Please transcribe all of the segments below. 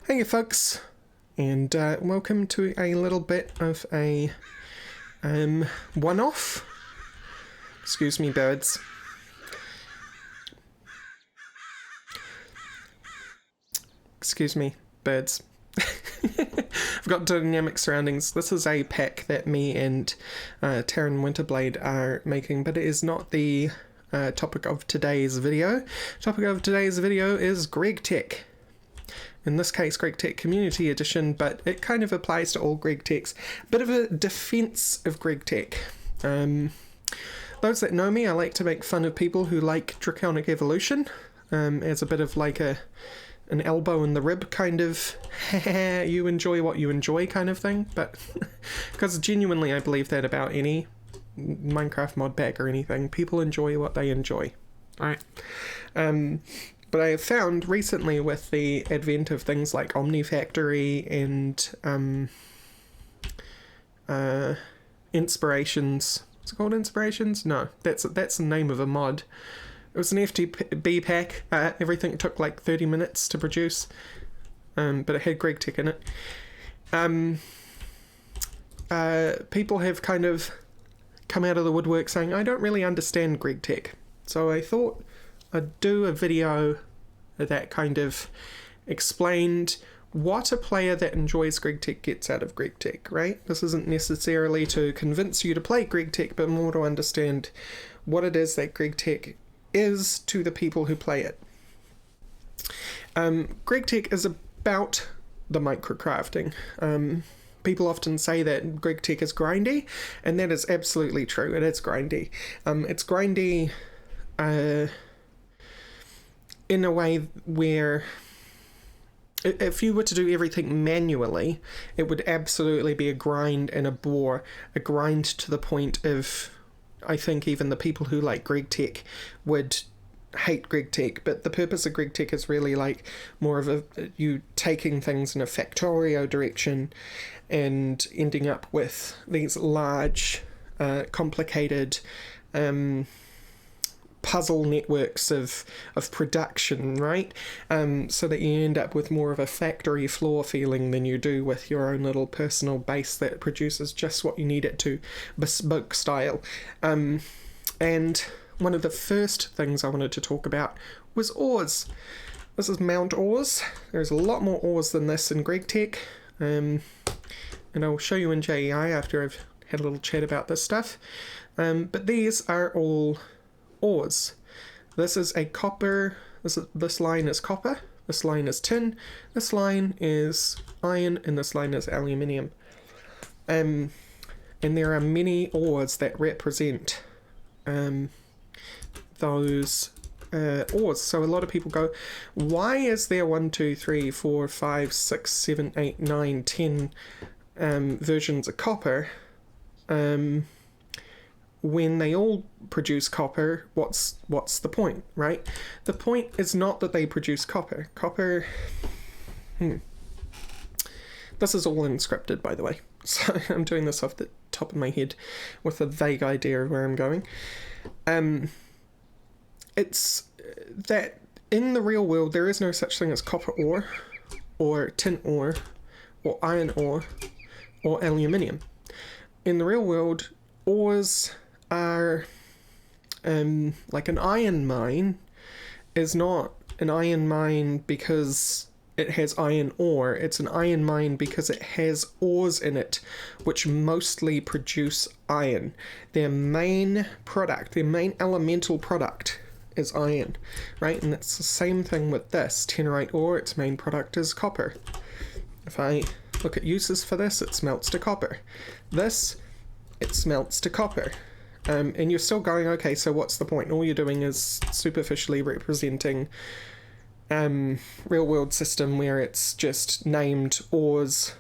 Hey folks, and welcome to a little bit of a one-off. Excuse me, birds. Excuse me, birds. I've got dynamic surroundings. This is a pack that me and Taryn Winterblade are making, but it is not the topic of today's video. Topic of today's video is Gregtech. In this case, Gregtech Community Edition, but it kind of applies to all Gregtechs. Bit of a defense of Gregtech. Those that know me, I like to make fun of people who like Draconic Evolution, as a bit of like an elbow in the rib kind of, you enjoy what you enjoy kind of thing, but because genuinely I believe that about any Minecraft mod pack or anything. People enjoy what they enjoy, right? But I have found recently with the advent of things like Omnifactory and Inspirations. Is it called Inspirations? No, that's the name of a mod. It was an FTB pack. Everything took like 30 minutes to produce, but it had Gregtech in it. People have kind of come out of the woodwork saying, I don't really understand Gregtech. So I thought I'd do a video that kind of explained what a player that enjoys Gregtech gets out of Gregtech, right? This isn't necessarily to convince you to play Gregtech, but more to understand what it is that Gregtech is to the people who play it. Gregtech is about the microcrafting. People often say that Gregtech is grindy, and that is absolutely true. It is grindy. It's grindy in a way where if you were to do everything manually, it would absolutely be a grind and a bore. A grind to the point of, I think even the people who like Gregtech would hate Gregtech, but the purpose of Gregtech is really like more of you taking things in a Factorio direction and ending up with these large, complicated puzzle networks of production, right? So that you end up with more of a factory floor feeling than you do with your own little personal base that produces just what you need it to, bespoke style. And one of the first things I wanted to talk about was ores. This is Mount Ores. There's a lot more ores than this in Gregtech, and I'll show you in JEI after I've had a little chat about this stuff. But these are all ores. This is a copper, this line is copper, this line is tin, this line is iron, and this line is aluminium. And there are many ores that represent those ores. So a lot of people go, why is there 1, 2, 3, 4, 5, 6, 7, 8, 9, 10 versions of copper? When they all produce copper, what's the point, right? The point is not that they produce copper. This is all unscripted, by the way. So I'm doing this off the top of my head with a vague idea of where I'm going. It's that in the real world, there is no such thing as copper ore, or tin ore, or iron ore, or aluminium. In the real world, ores are like an iron mine is not an iron mine because it has iron ore. It's an iron mine because it has ores in it which mostly produce iron. Their main product, their main elemental product is iron, right? And it's the same thing with this tenorite ore. Its main product is copper. If I look at uses for this, it smelts to copper. This, it smelts to copper. And you're still going, okay, so what's the point? All you're doing is superficially representing real world system where it's just named ores.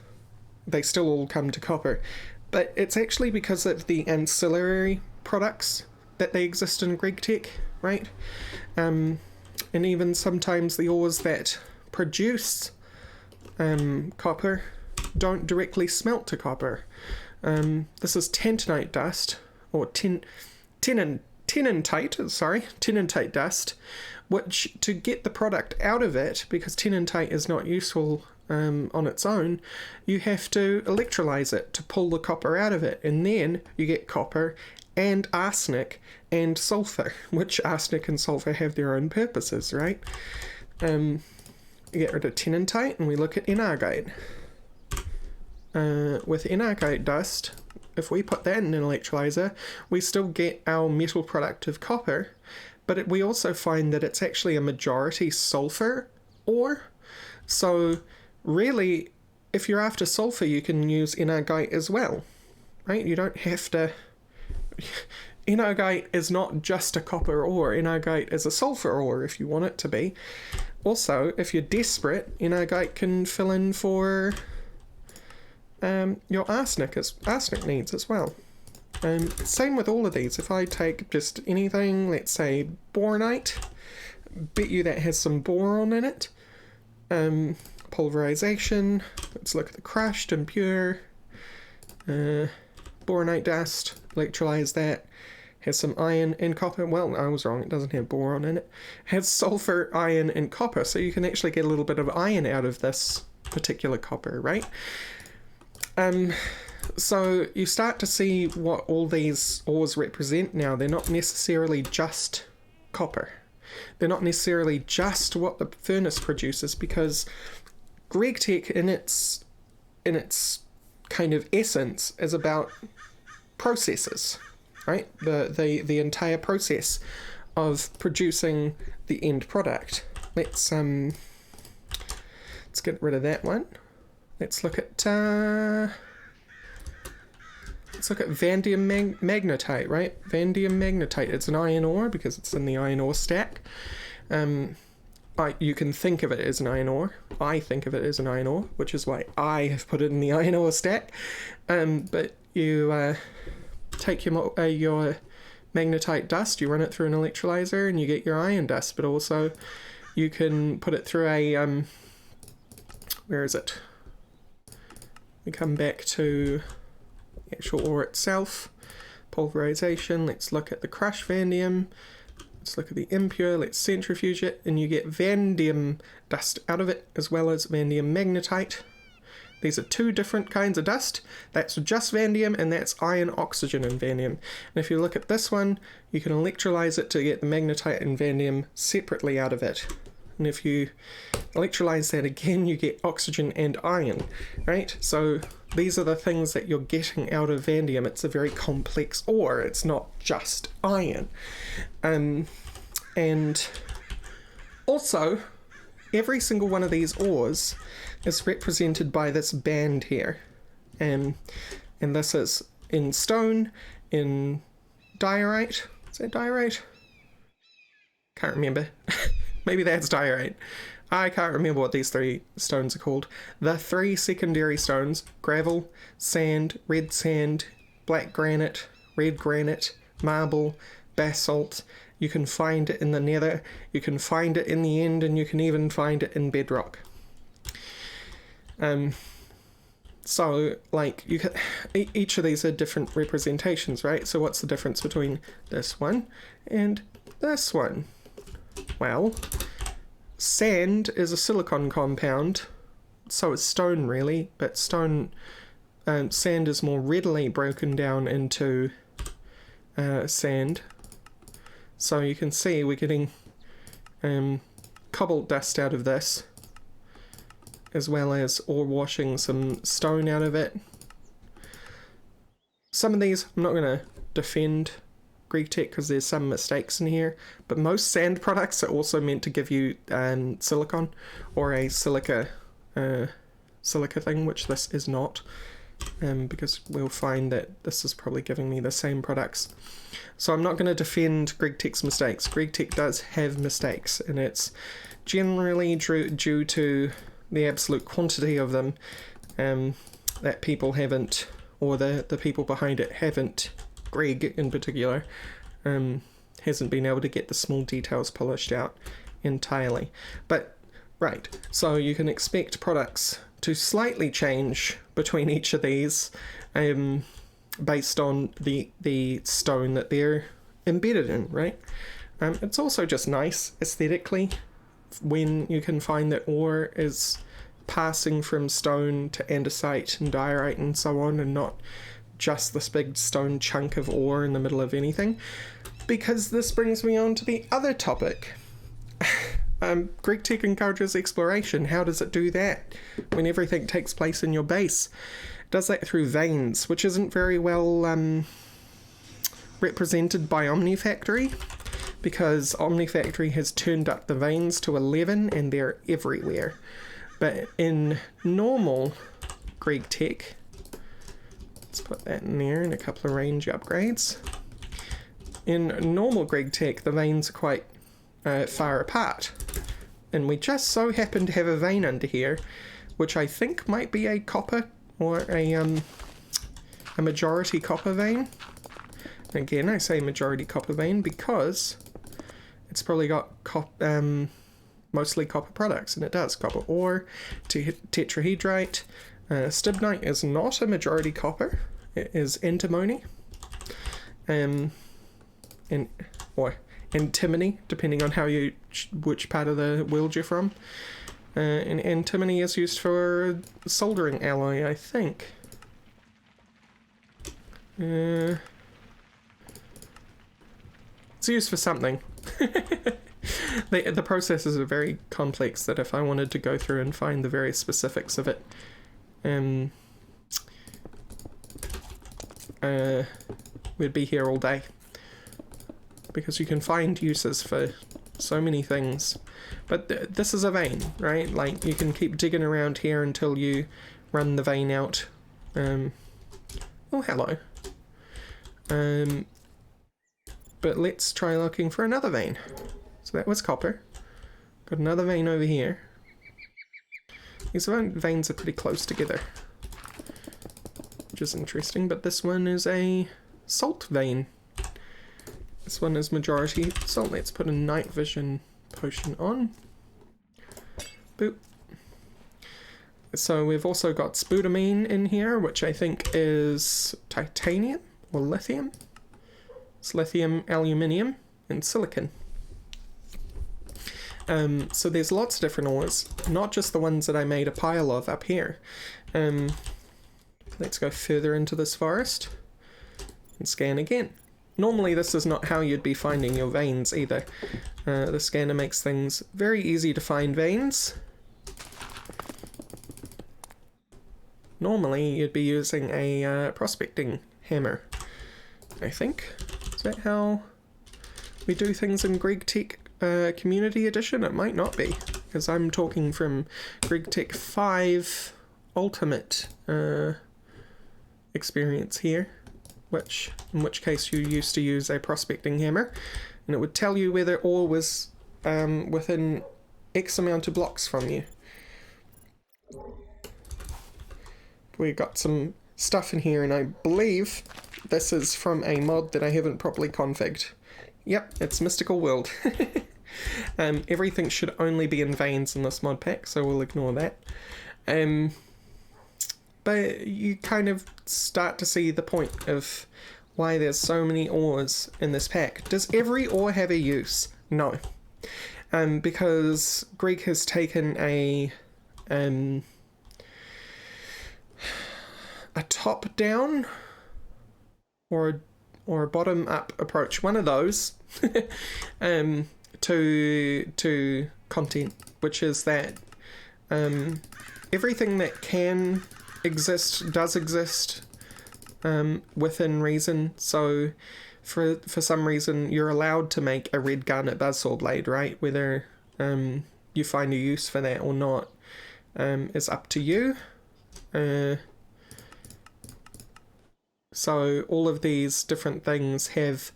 They still all come to copper. But it's actually because of the ancillary products that they exist in Gregtech, right? And even sometimes the ores that produce copper don't directly smelt to copper. This is tantanite dust, or tin and tenantite dust, which to get the product out of it, because tenantite is not useful on its own, you have to electrolyze it to pull the copper out of it, and then you get copper and arsenic and sulfur, which arsenic and sulfur have their own purposes, right? You get rid of tenantite and we look at enargite. With enargite dust, if we put that in an electrolyzer, we still get our metal product of copper, but we also find that it's actually a majority sulfur ore. So really, if you're after sulfur, you can use enargite as well, right? You don't have to... Enargite is not just a copper ore. Enargite is a sulfur ore if you want it to be. Also, if you're desperate, enargite can fill in for your arsenic needs as well. Same with all of these. If I take just anything, let's say boronite, bet you that has some boron in it. Pulverization, let's look at the crushed and pure. Boronite dust, electrolyze that. Has some iron and copper. Well, I was wrong, it doesn't have boron in it. Has sulfur, iron, and copper, so you can actually get a little bit of iron out of this particular copper, right? So you start to see what all these ores represent now. They're not necessarily just copper. They're not necessarily just what the furnace produces, because Gregtech in its kind of essence is about processes, right? The entire process of producing the end product. Let's get rid of that one. Let's look at vanadium magnetite, right? Vanadium magnetite. It's an iron ore because it's in the iron ore stack. You can think of it as an iron ore. I think of it as an iron ore, which is why I have put it in the iron ore stack. But you take your magnetite dust, you run it through an electrolyzer, and you get your iron dust. But also, you can put it through a where is it? We come back to the actual ore itself. Pulverization. Let's look at the crushed vanadium. Let's look at the impure, let's centrifuge it, and you get vanadium dust out of it, as well as vanadium magnetite. These are two different kinds of dust. That's just vanadium, and that's iron, oxygen, and vanadium. And if you look at this one, you can electrolyze it to get the magnetite and vanadium separately out of it. And if you electrolyze that again, you get oxygen and iron, right? So these are the things that you're getting out of vanadium. It's a very complex ore. It's not just iron. And also, every single one of these ores is represented by this band here. And this is in stone, in diorite. Is that diorite? Can't remember. Maybe that's diorite. I can't remember what these three stones are called. The three secondary stones: gravel, sand, red sand, black granite, red granite, marble, basalt. You can find it in the nether, you can find it in the end, and you can even find it in bedrock. So, like, you can, each of these are different representations, right? So what's the difference between this one and this one? Well, sand is a silicon compound, so is stone really, but sand is more readily broken down into sand. So you can see we're getting cobalt dust out of this, as well as ore washing some stone out of it. Some of these I'm not going to defend Gregtech because there's some mistakes in here, but most sand products are also meant to give you silicon or a silica thing, which this is not, because we'll find that this is probably giving me the same products. So I'm not going to defend Gregtech's mistakes. Gregtech does have mistakes, and it's generally due to the absolute quantity of them that people haven't, or the people behind it haven't, Greg in particular, hasn't been able to get the small details polished out entirely. But, right, so you can expect products to slightly change between each of these based on the stone that they're embedded in, right? It's also just nice aesthetically when you can find that ore is passing from stone to andesite and diorite and so on, and not just this big stone chunk of ore in the middle of anything. Because this brings me on to the other topic. Gregtech encourages exploration. How does it do that when everything takes place in your base? It does that through veins, which isn't very well represented by OmniFactory, because OmniFactory has turned up the veins to 11 and they're everywhere. But in normal Gregtech, let's put that in there and a couple of range upgrades. In normal Gregtech, the veins are quite far apart. And we just so happen to have a vein under here, which I think might be a copper or a majority copper vein. Again, I say majority copper vein because it's probably got mostly copper products, and it does. Copper ore, tetrahedrite. Stibnite is not a majority copper. It is antimony. Or antimony, depending on which part of the world you're from. And antimony is used for soldering alloy, I think. It's used for something. The processes are very complex that if I wanted to go through and find the various specifics of it, we'd be here all day. Because you can find uses for so many things. But this is a vein, right? Like, you can keep digging around here until you run the vein out. Oh, hello. But let's try looking for another vein. So that was copper. Got another vein over here. These veins are pretty close together, which is interesting, but this one is a salt vein. This one is majority salt. Let's put a night vision potion on. Boop. So we've also got sputamine in here, which I think is titanium or lithium. It's lithium, aluminium, and silicon. So there's lots of different ores, not just the ones that I made a pile of up here. Let's go further into this forest and scan again. Normally this is not how you'd be finding your veins either. The scanner makes things very easy to find veins. Normally you'd be using a prospecting hammer, I think. Is that how we do things in Gregtech Community Edition? It might not be, because I'm talking from Gregtech 5 Ultimate experience here, in which case you used to use a prospecting hammer, and it would tell you whether ore was within X amount of blocks from you. We got some stuff in here, and I believe this is from a mod that I haven't properly configured. Yep, it's Mystical World. Everything should only be in veins in this mod pack, so we'll ignore that. But you kind of start to see the point of why there's so many ores in this pack. Does every ore have a use? No. Because Greg has taken a top-down or a bottom-up approach, one of those, to content, which is that everything that can exist does exist within reason. So for some reason you're allowed to make a red garnet buzzsaw blade, right? Whether you find a use for that or not is up to you. So all of these different things have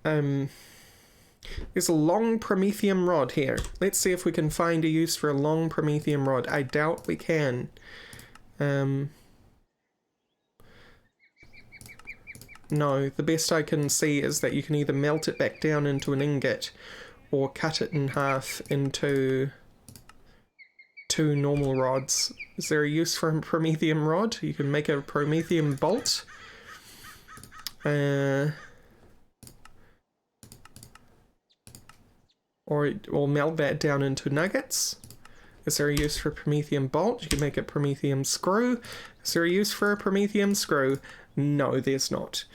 there's a long promethium rod here. Let's see if we can find a use for a long promethium rod. I doubt we can. No, the best I can see is that you can either melt it back down into an ingot or cut it in half into 2 normal rods. Is there a use for a promethium rod? You can make a promethium bolt. or melt that down into nuggets? Is there a use for a promethium bolt? You can make a promethium screw. Is there a use for a promethium screw? No, there's not.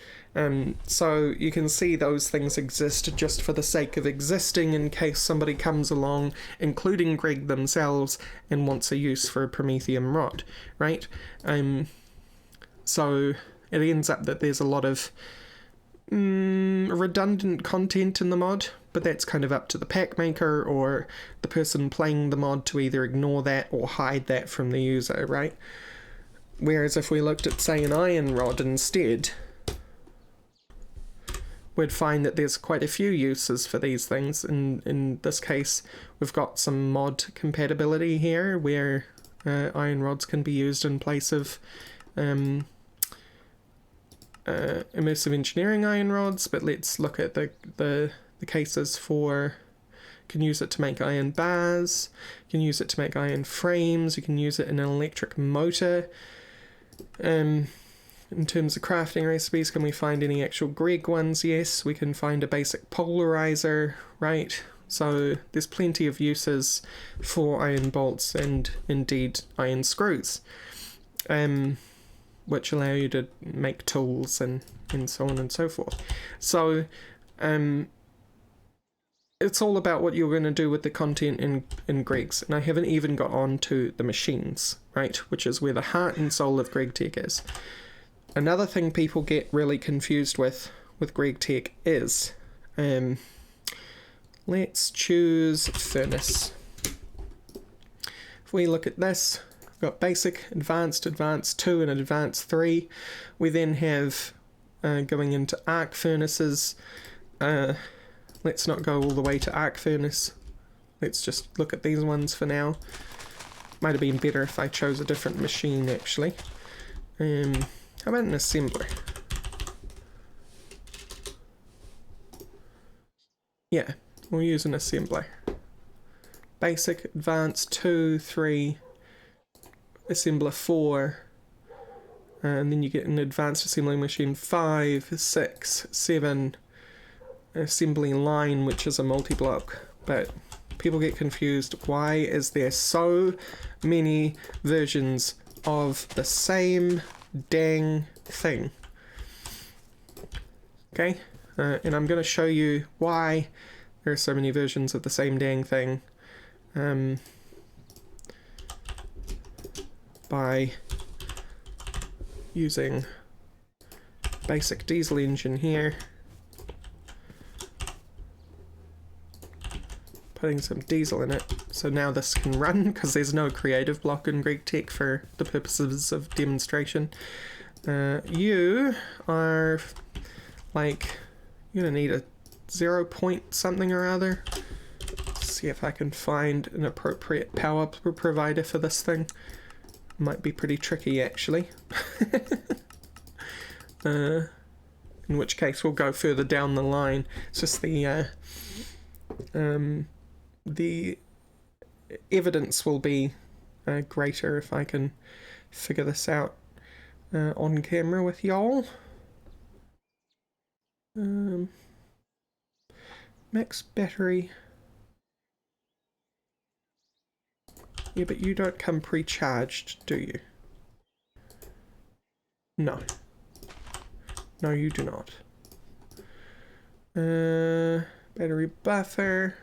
So you can see those things exist just for the sake of existing in case somebody comes along, including Greg themselves, and wants a use for a promethium rod, right? So it ends up that there's a lot of redundant content in the mod, but that's kind of up to the pack maker or the person playing the mod to either ignore that or hide that from the user, right? Whereas if we looked at, say, an iron rod instead, we'd find that there's quite a few uses for these things. In this case, we've got some mod compatibility here where iron rods can be used in place of immersive engineering iron rods, but let's look at the cases for, you can use it to make iron bars, you can use it to make iron frames, you can use it in an electric motor. In terms of crafting recipes, can we find any actual Greg ones? Yes, we can find a basic polarizer, right? So there's plenty of uses for iron bolts and indeed iron screws, which allow you to make tools and so on and so forth. So it's all about what you're going to do with the content in Greg's, and I haven't even got on to the machines, right, which is where the heart and soul of Gregtech is. Another thing people get really confused with Gregtech is, let's choose furnace. If we look at this, we've got basic, advanced, advanced 2 and advanced 3. We then have going into arc furnaces. Let's not go all the way to arc furnace. Let's just look at these ones for now. Might have been better if I chose a different machine actually. How about an assembler? Yeah, we'll use an assembler. Basic, advanced 2, 3, assembler 4, and then you get an advanced assembly machine 5, 6, 7, assembly line, which is a multi-block. But people get confused. Why is there so many versions of the same dang thing? Okay, and I'm going to show you why there are so many versions of the same dang thing by using basic diesel engine here, putting some diesel in it, so now this can run because there's no creative block in Gregtech for the purposes of demonstration. You are like, you're gonna need a 0 point something or other. Let's see if I can find an appropriate power provider for this thing. Might be pretty tricky actually. In which case we'll go further down the line. It's just the evidence will be greater if I can figure this out on camera with y'all. Max battery. Yeah, but you don't come pre-charged, do you? No. No, you do not. Battery buffer.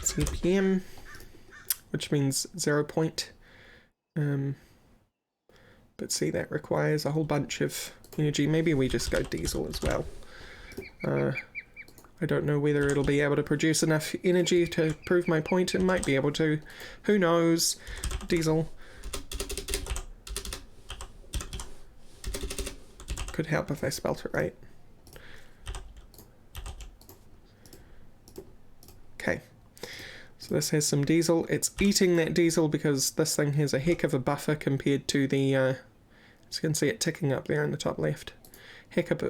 CPM, which means 0 point. But see, that requires a whole bunch of energy. Maybe we just go diesel as well. I don't know whether it'll be able to produce enough energy to prove my point. It might be able to. Who knows? Diesel could help if I spelt it right. Okay. So this has some diesel. It's eating that diesel because this thing has a heck of a buffer compared to the, as you can see it ticking up there in the top left. Heck of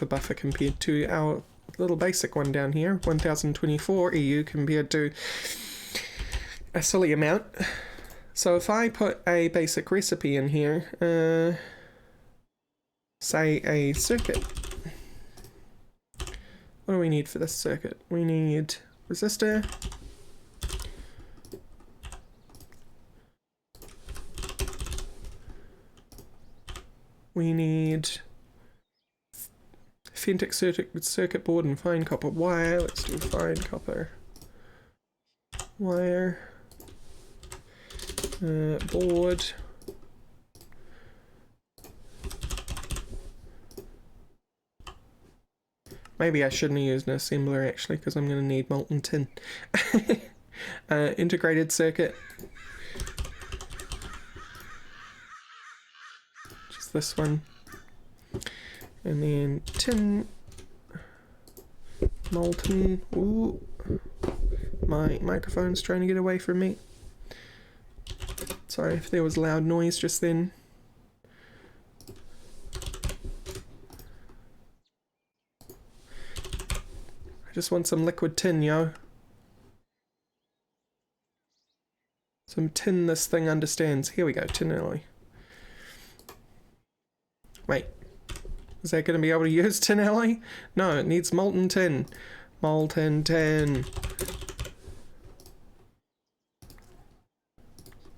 a buffer compared to our little basic one down here, 1024 EU compared to a silly amount. So if I put a basic recipe in here, say a circuit, What do we need for this circuit? We need resistor. We need Fentech circuit board and fine copper wire. Let's do fine copper wire. Board. Maybe I shouldn't have used an assembler actually, because I'm going to need molten tin. Integrated circuit. Just this one. And then tin. Molten. Ooh. My microphone's trying to get away from me. Sorry if there was loud noise just then. I just want some liquid tin, yo. Some tin this thing understands. Here we go, tin alloy. Wait. Is that going to be able to use tin alloy? No, it needs molten tin. Molten tin.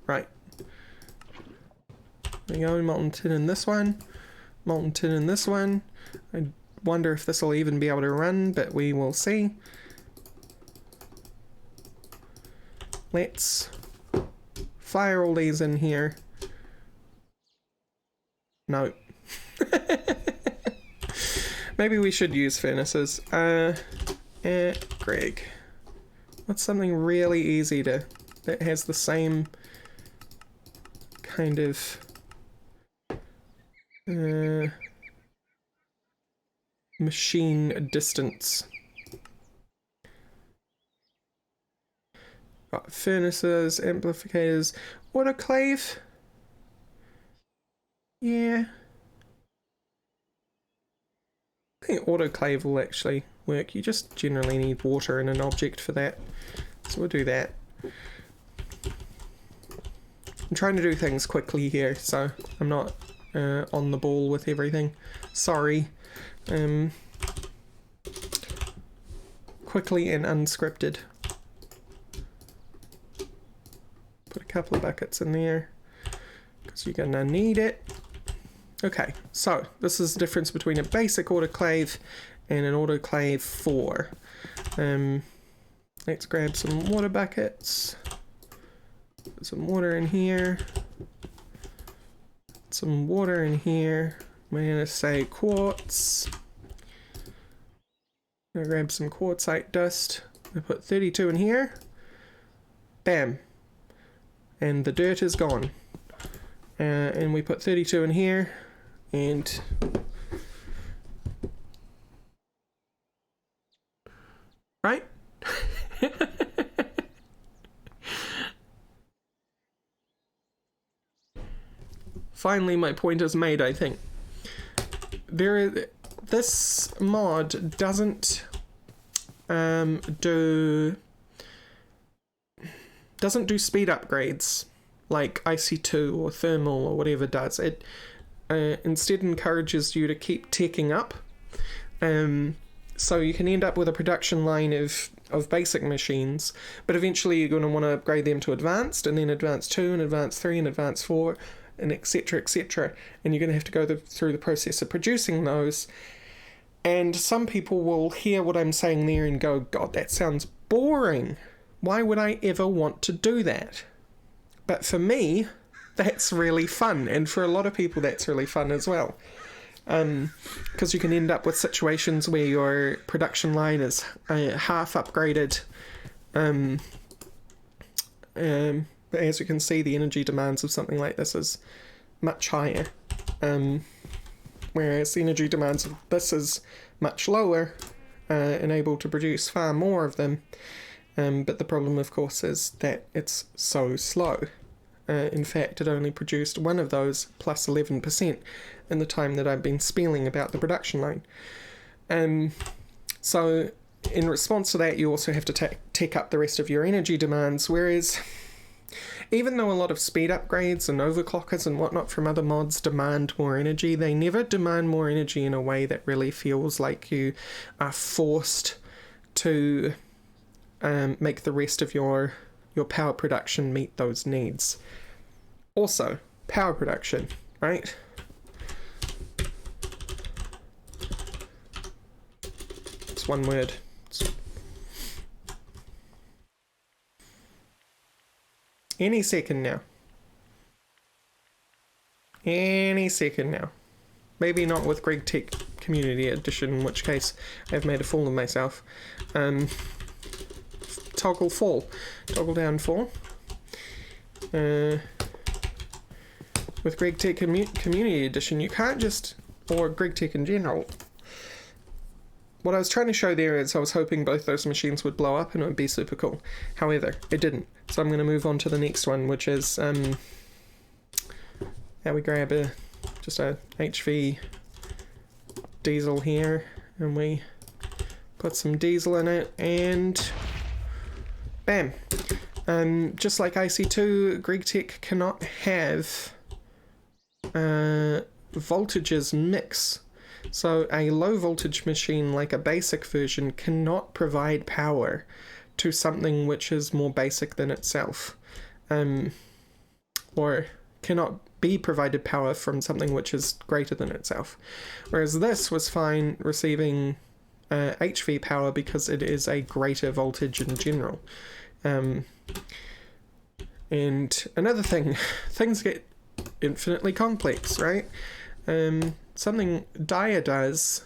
Right. There we go, molten tin in this one. Molten tin in this one. I wonder if this will even be able to run, but we will see. Let's fire all these in here. No. Maybe we should use furnaces. Greg. What's something really easy that has the same kind of machine distance? Got furnaces, amplificators, autoclave. Yeah. I think autoclave will actually work. You just generally need water in an object for that. So we'll do that. I'm trying to do things quickly here, so I'm not on the ball with everything. Sorry. Quickly and unscripted. Put a couple of buckets in there, because you're gonna need it. Okay, so this is the difference between a basic autoclave and an autoclave 4. Let's grab some water buckets. Put some water in here. Some water in here. I'm gonna say quartz. I'm gonna grab some quartzite dust. I'm gonna put 32 in here. Bam. And the dirt is gone. And we put 32 in here. And right? Finally my point is made, I think. This mod doesn't do speed upgrades like IC2 or thermal or whatever does. It instead encourages you to keep teching up. So you can end up with a production line of basic machines, but eventually you're going to want to upgrade them to advanced, and then advanced 2 and advanced 3 and advanced 4 and etc, and you're going to have to go through the process of producing those. And some people will hear what I'm saying there and go, God, that sounds boring. Why would I ever want to do that? But for me, that's really fun, and for a lot of people that's really fun as well. Because you can end up with situations where your production line is half upgraded. But as you can see, the energy demands of something like this is much higher. Whereas the energy demands of this is much lower, and able to produce far more of them. But the problem, of course, is that it's so slow. In fact, it only produced one of those plus 11% in the time that I've been spieling about the production line. So in response to that, you also have to take up the rest of your energy demands, whereas Even though a lot of speed upgrades and overclockers and whatnot from other mods demand more energy, they never demand more energy in a way that really feels like you are forced to make the rest of your power production meet those needs. Also, power production, right? It's one word. Any second now. Any second now. Maybe not with Gregtech Community Edition, in which case I've made a fool of myself. Toggle fall. Toggle down fall. With Gregtech Community Edition, you can't just... or Gregtech in general. What I was trying to show there is I was hoping both those machines would blow up and it would be super cool. However, it didn't. So I'm going to move on to the next one, which is... now we grab just a HV diesel here, and we put some diesel in it, and bam. Just like IC2, Gregtech cannot have voltages mix. So a low voltage machine like a basic version cannot provide power to something which is more basic than itself, or cannot be provided power from something which is greater than itself. Whereas this was fine receiving HV power because it is a greater voltage in general. And another thing, things get infinitely complex, right? Something Dyer does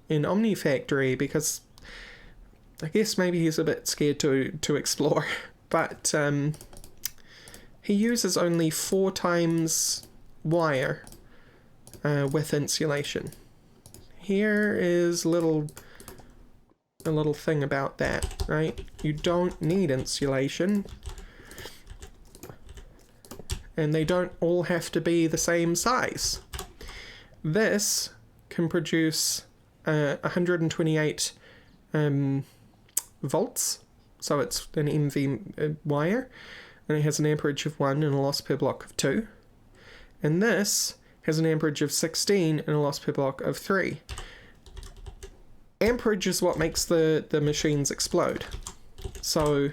in Omnifactory, because I guess maybe he's a bit scared to explore, but he uses only 4 times wire with insulation. Here is a little thing about that, right? You don't need insulation, and they don't all have to be the same size. This can produce 128 volts, so it's an MV wire, and it has an amperage of 1 and a loss per block of 2. And this has an amperage of 16 and a loss per block of 3. Amperage is what makes the machines explode. So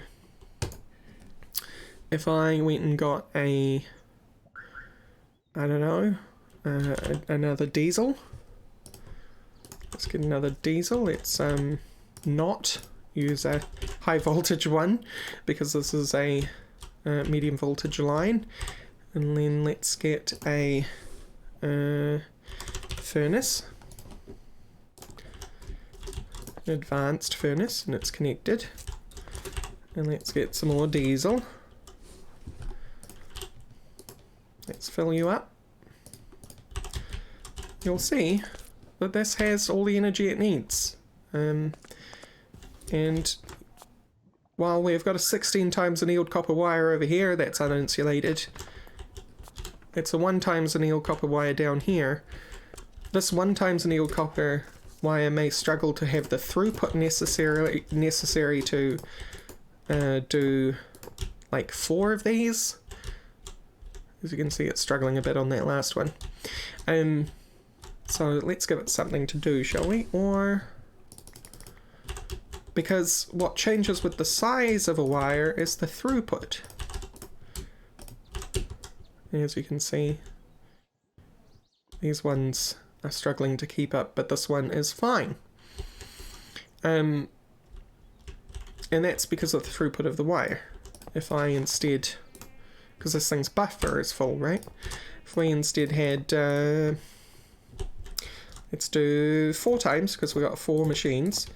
if I went and got a, I don't know, another diesel. Let's get another diesel. Let's not use a high voltage one, because this is a medium voltage line. And then let's get a furnace, advanced furnace, and it's connected. And let's get some more diesel. Let's fill you up. You'll see that this has all the energy it needs. And while we've got a 16 times annealed copper wire over here that's uninsulated, it's a 1 times annealed copper wire down here. This 1 times annealed copper wire may struggle to have the throughput necessary to do like 4 of these. As you can see, it's struggling a bit on that last one. So let's give it something to do, shall we? Or... because what changes with the size of a wire is the throughput. As you can see, these ones are struggling to keep up, but this one is fine. And that's because of the throughput of the wire. If I instead, because this thing's buffer is full, right? If we instead had, let's do 4 times, because we've got 4 machines,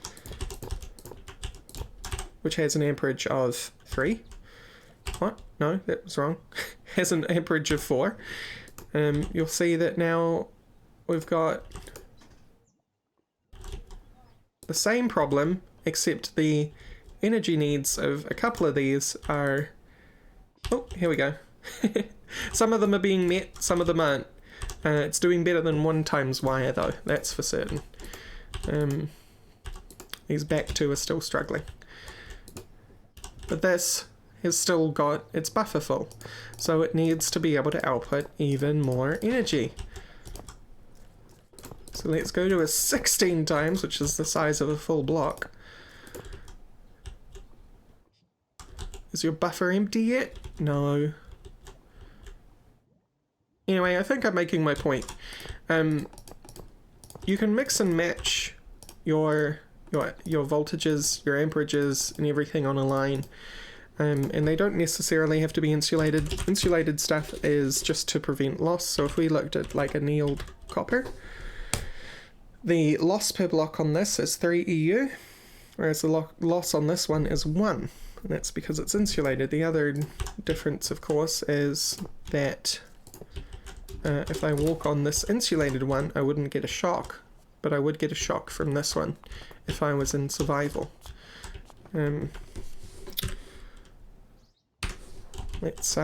which has an amperage of 3. What? No, that was wrong. Has an amperage of 4. You'll see that now we've got the same problem, except the energy needs of a couple of these are... oh, here we go. Some of them are being met, some of them aren't. It's doing better than 1 times wire though, that's for certain. These back 2 are still struggling. But this has still got its buffer full. So it needs to be able to output even more energy. So let's go to a 16 times, which is the size of a full block. Is your buffer empty yet? No. Anyway, I think I'm making my point. You can mix and match your voltages, your amperages, and everything on a line. And they don't necessarily have to be insulated. Insulated stuff is just to prevent loss. So if we looked at like annealed copper, the loss per block on this is 3 EU, whereas the loss on this one is 1. And that's because it's insulated. The other difference, of course, is that if I walk on this insulated one, I wouldn't get a shock, but I would get a shock from this one if I was in survival. Let's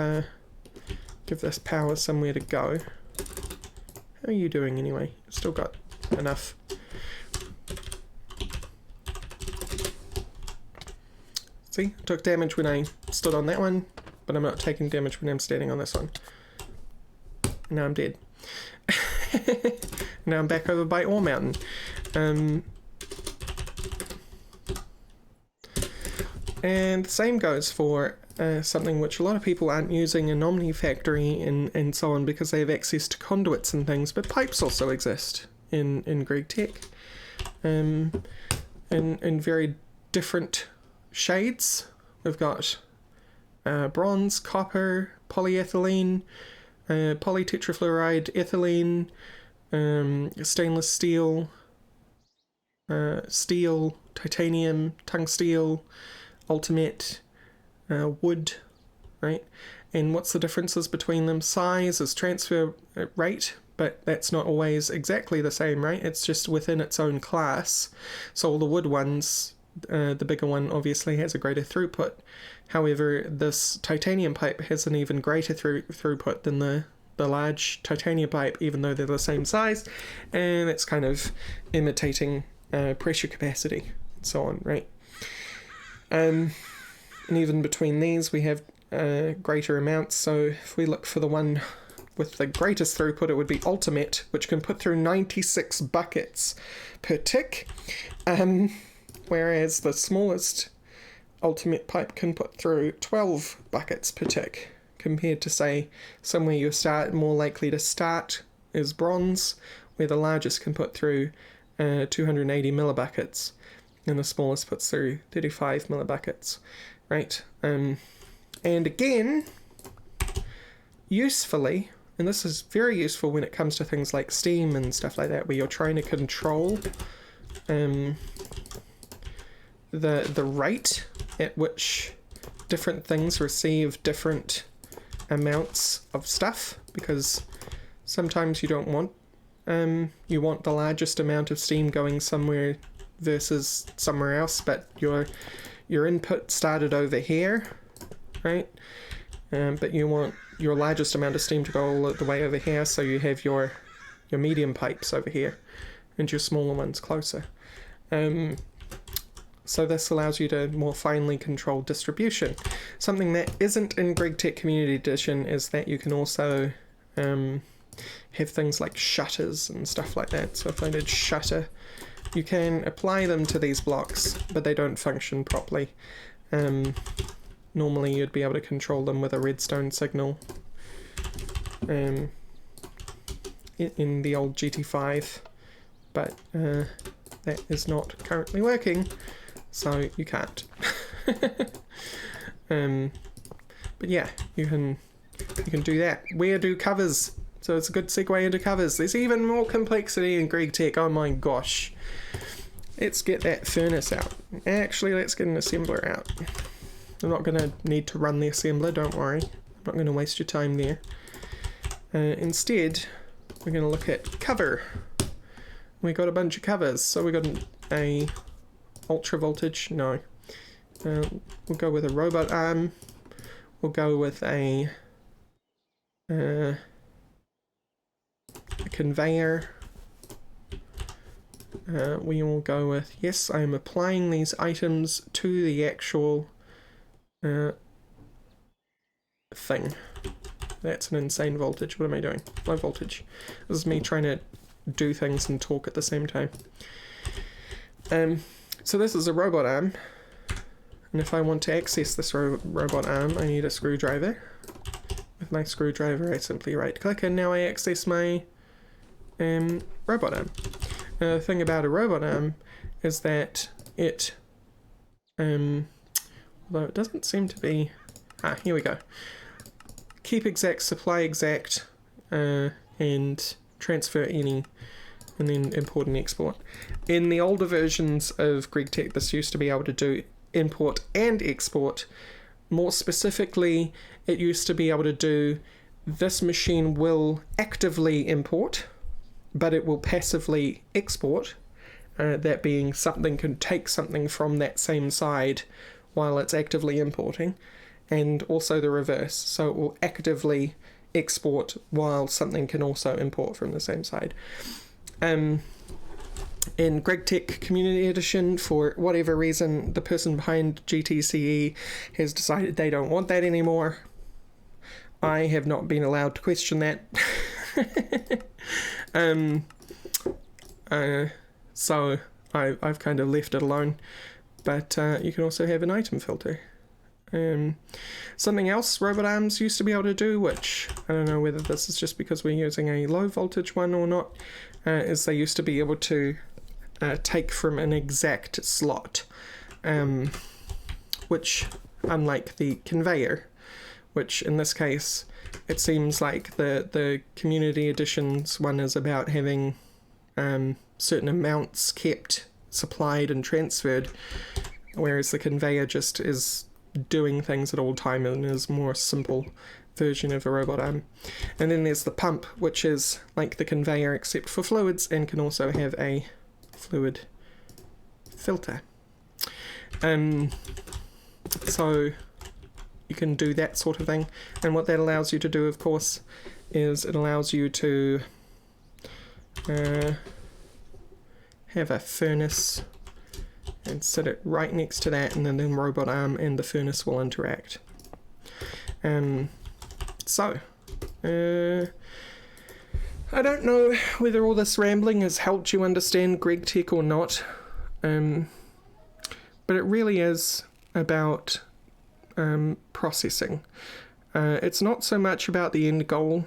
give this power somewhere to go. How are you doing anyway? Still got enough. See, took damage when I stood on that one, but I'm not taking damage when I'm standing on this one. Now I'm dead. Now I'm back over by Ore Mountain. And the same goes for something which a lot of people aren't using, an Omni factory and so on, because they have access to conduits and things, but pipes also exist in Gregtech. In very different shades. We've got bronze, copper, polyethylene, polytetrafluoride, ethylene, stainless steel, steel, titanium, tungsteel, ultimate, wood, right? And what's the differences between them? Size is transfer rate, but that's not always exactly the same, right? It's just within its own class. So all the wood ones, the bigger one obviously has a greater throughput. However, this titanium pipe has an even greater throughput than the large titanium pipe, even though they're the same size, and it's kind of imitating pressure capacity and so on, right? And even between these we have greater amounts. So if we look for the one with the greatest throughput, it would be ultimate, which can put through 96 buckets per tick, whereas the smallest ultimate pipe can put through 12 buckets per tick, compared to, say, somewhere you're more likely to start is bronze, where the largest can put through 280 millibuckets, and the smallest puts through 35 millibuckets, right? And again, usefully, and this is very useful when it comes to things like steam and stuff like that, where you're trying to control the rate at which different things receive different amounts of stuff, because sometimes you don't want you want the largest amount of steam going somewhere versus somewhere else, but your input started over here, right? But you want your largest amount of steam to go all the way over here, so you have your medium pipes over here and your smaller ones closer. So this allows you to more finely control distribution. Something that isn't in Gregtech Community Edition is that you can also have things like shutters and stuff like that. So if I did shutter, you can apply them to these blocks, but they don't function properly. Normally you'd be able to control them with a redstone signal in the old GT5, but that is not currently working, so you can't. But yeah, you can do that. Where do covers? So it's a good segue into covers. There's even more complexity in Gregtech. Oh my gosh. Let's get that furnace out. Actually, let's get an assembler out. I'm not going to need to run the assembler, don't worry. I'm not going to waste your time there. Instead, we're going to look at cover. We got a bunch of covers. So we got a ultra voltage. No. We'll go with a robot arm. We'll go with a conveyor. We will go with, yes, I am applying these items to the actual thing. That's an insane voltage. What am I doing? Low voltage. This is me trying to do things and talk at the same time. So this is a robot arm, and if I want to access this robot arm, I need a screwdriver. With my screwdriver, I simply right-click, and now I access my robot arm. Now, the thing about a robot arm is that it, although it doesn't seem to be, here we go. Keep exact, supply exact, and transfer any, and then import and export. In the older versions of Gregtech, this used to be able to do import and export. More specifically, it used to be able to do, this machine will actively import, but it will passively export. That being, something can take something from that same side while it's actively importing, and also the reverse. So it will actively export while something can also import from the same side. In Gregtech Community Edition, for whatever reason, the person behind GTCE has decided they don't want that anymore. I have not been allowed to question that. So I've kind of left it alone. But you can also have an item filter. Something else robot arms used to be able to do, which I don't know whether this is just because we're using a low voltage one or not, is they used to be able to take from an exact slot, which, unlike the conveyor, which in this case it seems like the community editions one is about having certain amounts kept, supplied and transferred, whereas the conveyor just is doing things at all time and is a more simple version of a robot arm. And then there's the pump, which is like the conveyor except for fluids, and can also have a fluid filter. So you can do that sort of thing, and what that allows you to do, of course, is it allows you to have a furnace and set it right next to that, and then the robot arm and the furnace will interact. So I don't know whether all this rambling has helped you understand Gregtech or not, but it really is about processing. It's not so much about the end goal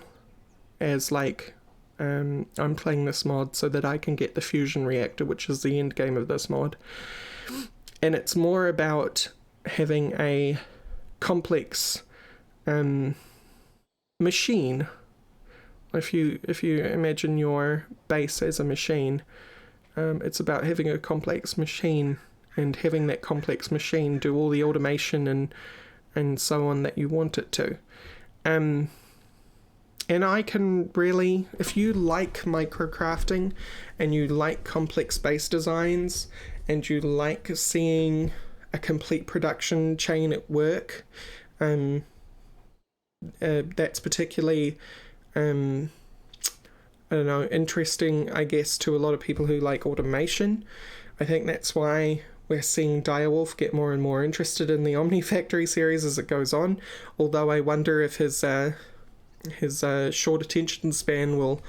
as like, I'm playing this mod so that I can get the fusion reactor, which is the end game of this mod. And it's more about having a complex machine. If you imagine your base as a machine, it's about having a complex machine and having that complex machine do all the automation and so on that you want it to. And I can really, if you like microcrafting and you like complex base designs and you like seeing a complete production chain at work, that's particularly, I don't know, interesting, I guess, to a lot of people who like automation. I think that's why we're seeing Direwolf get more and more interested in the Omni Factory series as it goes on, although I wonder if his short attention span will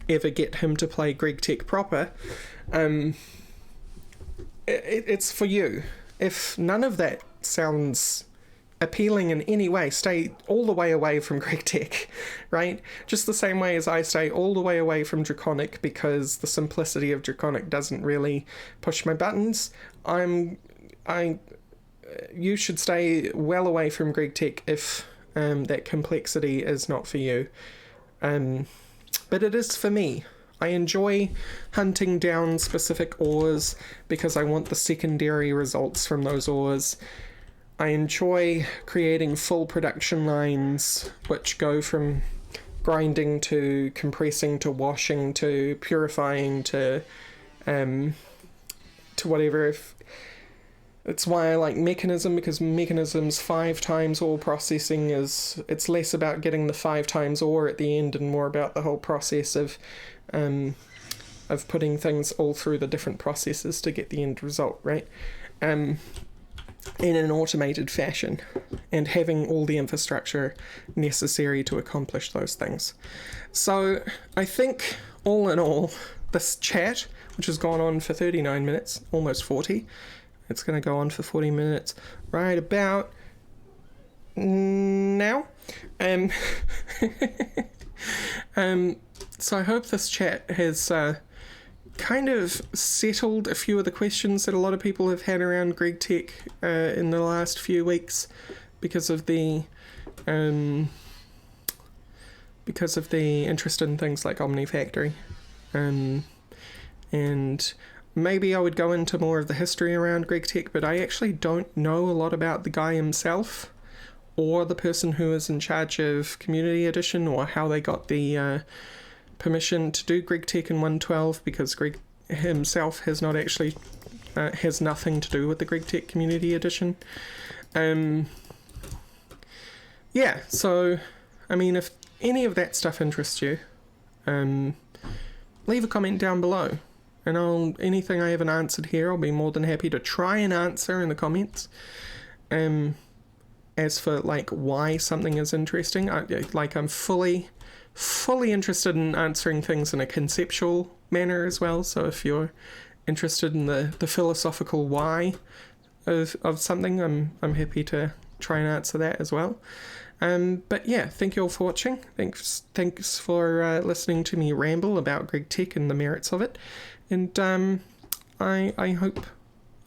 ever get him to play Gregtech proper. It's for you. If none of that sounds appealing in any way, stay all the way away from Gregtech, right? Just the same way as I stay all the way away from Draconic because the simplicity of Draconic doesn't really push my buttons. You should stay well away from Gregtech if that complexity is not for you. But it is for me. I enjoy hunting down specific ores because I want the secondary results from those ores. I enjoy creating full production lines which go from grinding to compressing to washing to purifying to whatever. It's why I like Mechanism, because Mechanism's 5 times ore processing it's less about getting the 5 times ore at the end and more about the whole process of putting things all through the different processes to get the end result, right? in an automated fashion, and having all the infrastructure necessary to accomplish those things. So I think, all in all, this chat, which has gone on for 39 minutes, almost 40, it's going to go on for 40 minutes right about now. So I hope this chat has kind of settled a few of the questions that a lot of people have had around Gregtech in the last few weeks because of the interest in things like Omnifactory. And maybe I would go into more of the history around Gregtech, but I actually don't know a lot about the guy himself or the person who is in charge of Community Edition, or how they got the permission to do Gregtech in 1.12, because Greg himself has not actually has nothing to do with the Gregtech Community Edition. Yeah, so I mean, if any of that stuff interests you, leave a comment down below, and anything I haven't answered here, I'll be more than happy to try and answer in the comments. As for like why something is interesting, I'm fully interested in answering things in a conceptual manner as well. So if you're interested in the philosophical why of something, I'm happy to try and answer that as well. But yeah, thank you all for watching. Thanks for listening to me ramble about Gregtech and the merits of it. And I hope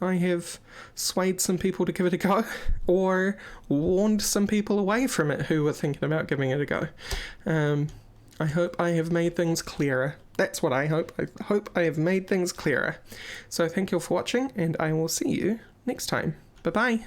I have swayed some people to give it a go, or warned some people away from it who were thinking about giving it a go. I hope I have made things clearer. That's what I hope. I hope I have made things clearer. So thank you all for watching, and I will see you next time. Bye-bye.